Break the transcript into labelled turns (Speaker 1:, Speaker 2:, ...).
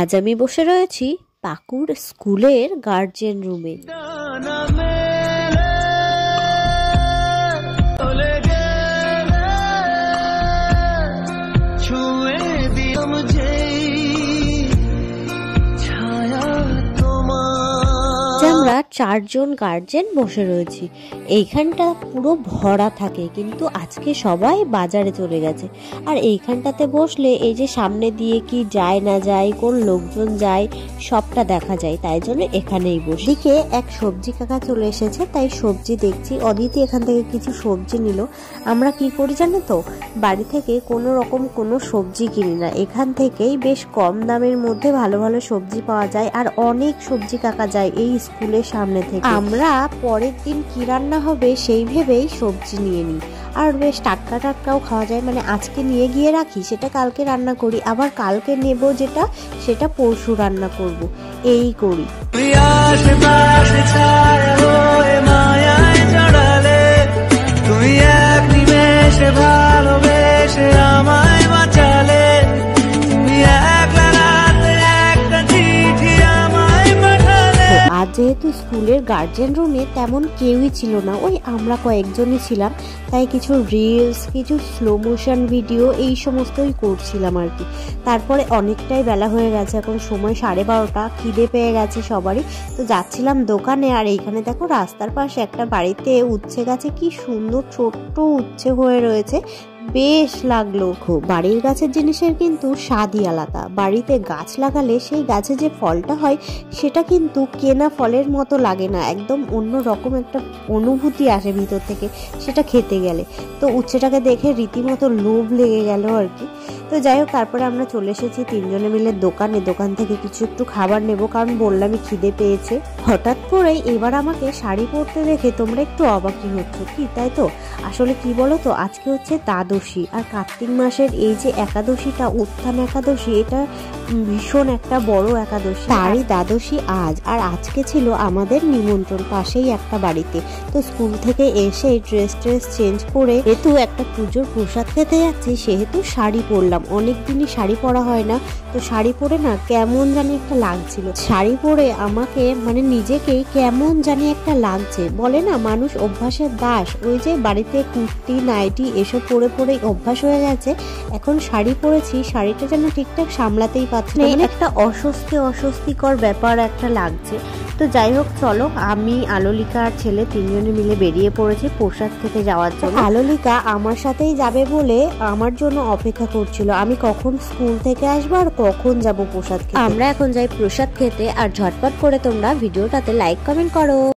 Speaker 1: আজ আমি বসে রয়েছি পাকুড় স্কুলের গার্জেন রুমে। আমরা 4 জন গার্জেন বসে রয়েছি। এইখানটা পুরো ভরা থাকে, কিন্তু আজকে সবাই বাজারে চলে গেছে। আর এইখানটাতে বসলে এই যে সামনে দিয়ে কি যায় না যায়, কোন লোকজন যায়, সবটা দেখা যায়। তাই জন্য এখানেই বসে। দিকে এক সবজি কাকা চলে এসেছে, তাই সবজি দেখছি। অদিতি এখান থেকে কিছু সবজি নিল। আমরা কি করি জানো তো, বাড়ি থেকে কোনো রকম কোনো সবজি কিনি না। এখান থেকেই বেশ কম দামের মধ্যে ভালো ভালো সবজি পাওয়া যায়। আর অনেক সবজি কাকা যায় এই স্কুলের সামনে থেকে। আমরা পরের দিন কি রান্না হবে সেই ভেবেই সবজি নিয়ে নিই। আর বেশ টাটকা টাটকাও খাওয়া যায়। মানে আজকে নিয়ে গিয়ে রাখি, সেটা কালকে রান্না করি, আবার কালকে নেব যেটা সেটা পরশু রান্না করব, এই করি। আজ যেহেতু স্কুলের গার্জেন রুমে তেমন কেউই ছিল না, ওই আমরা কয়েকজনই ছিলাম, তাই কিছু রিলস, কিছু স্লো মোশন ভিডিও এই সমস্তই করছিলাম আর কি। তারপরে অনেকটাই বেলা হয়ে গেছে, এখন সময় 12:30, খিদে পেয়ে গেছে সবারই। তো যাচ্ছিলাম দোকানে। আর এইখানে দেখো রাস্তার পাশে একটা বাড়িতে উচ্ছে গাছে কি সুন্দর ছোট্ট উচ্ছে হয়ে রয়েছে, বেশ লাগলো। বাড়ির গাছের জিনিসের কিন্তু স্বাদই আলাদা। বাড়িতে গাছ লাগালে সেই গাছে যে ফলটা হয় সেটা কিন্তু কেনা ফলের মতো লাগে না, একদম অন্য রকম একটা অনুভূতি আসে ভিতর থেকে সেটা খেতে গেলে। তো উচ্ছেটাকে দেখে রীতিমতো লোভ লেগে গেল আর কি। তো যাই হোক, তারপরে আমরা চলে এসেছি 3 জনে মিলে দোকানে। দোকান থেকে কিছু একটু খাবার নেব, কারণ বললামই খিদে পেয়েছে। হঠাৎ করেই এবার আমাকে শাড়ি পরতে দেখে তোমরা একটু অবাকই হচ্ছ কি, তাই তো? আসলে কি বলো তো, আজকে হচ্ছে দ্বাদশী। আর কার্তিক মাসের এই যে একাদশীটা, উত্থান একাদশী, এটা ভীষণ একটা বড় একাদশী। তারই দ্বাদশী আজ। আর আজকে ছিল আমাদের নিমন্ত্রণ পাশেই একটা বাড়িতে। তো স্কুল থেকে এসে ড্রেস চেঞ্জ করে যেহেতু একটা পুজোর প্রসাদ খেতে যাচ্ছি, সেহেতু শাড়ি পরলাম। অনেকদিনই শাড়ি পরা হয় না, তো শাড়ি পরে না কেমন জানি একটা লাগছিল। শাড়ি পরে আমাকে মানে নিজেকেই কেমন জানি একটা লাগছে। বলে না মানুষ অভ্যাসের দাস, ওই যে বাড়িতে কুর্তি নাইটি এসব পরে পরে অভ্যাস হয়ে গেছে। এখন শাড়ি পরেছি, শাড়িটা যেন ঠিকঠাক সামলাতেই পারছি না, মানে একটা অস্বস্তিকর ব্যাপার একটা লাগছে। তো যাই হোক, চলো, আমি আলোলিকা আর ছেলে 3 জনে মিলে বেরিয়ে পড়েছি প্রসাদ খেতে যাওয়ার জন্য। আলোলিকা আমার সাথেই যাবে বলে আমার জন্য অপেক্ষা করছিল, আমি কখন স্কুল থেকে আসবো আর কখন যাব প্রসাদ খেতে। আমরা এখন যাই প্রসাদ খেতে। আর ঝটপট করে তোমরা ভিডিওটাতে লাইক কমেন্ট করো।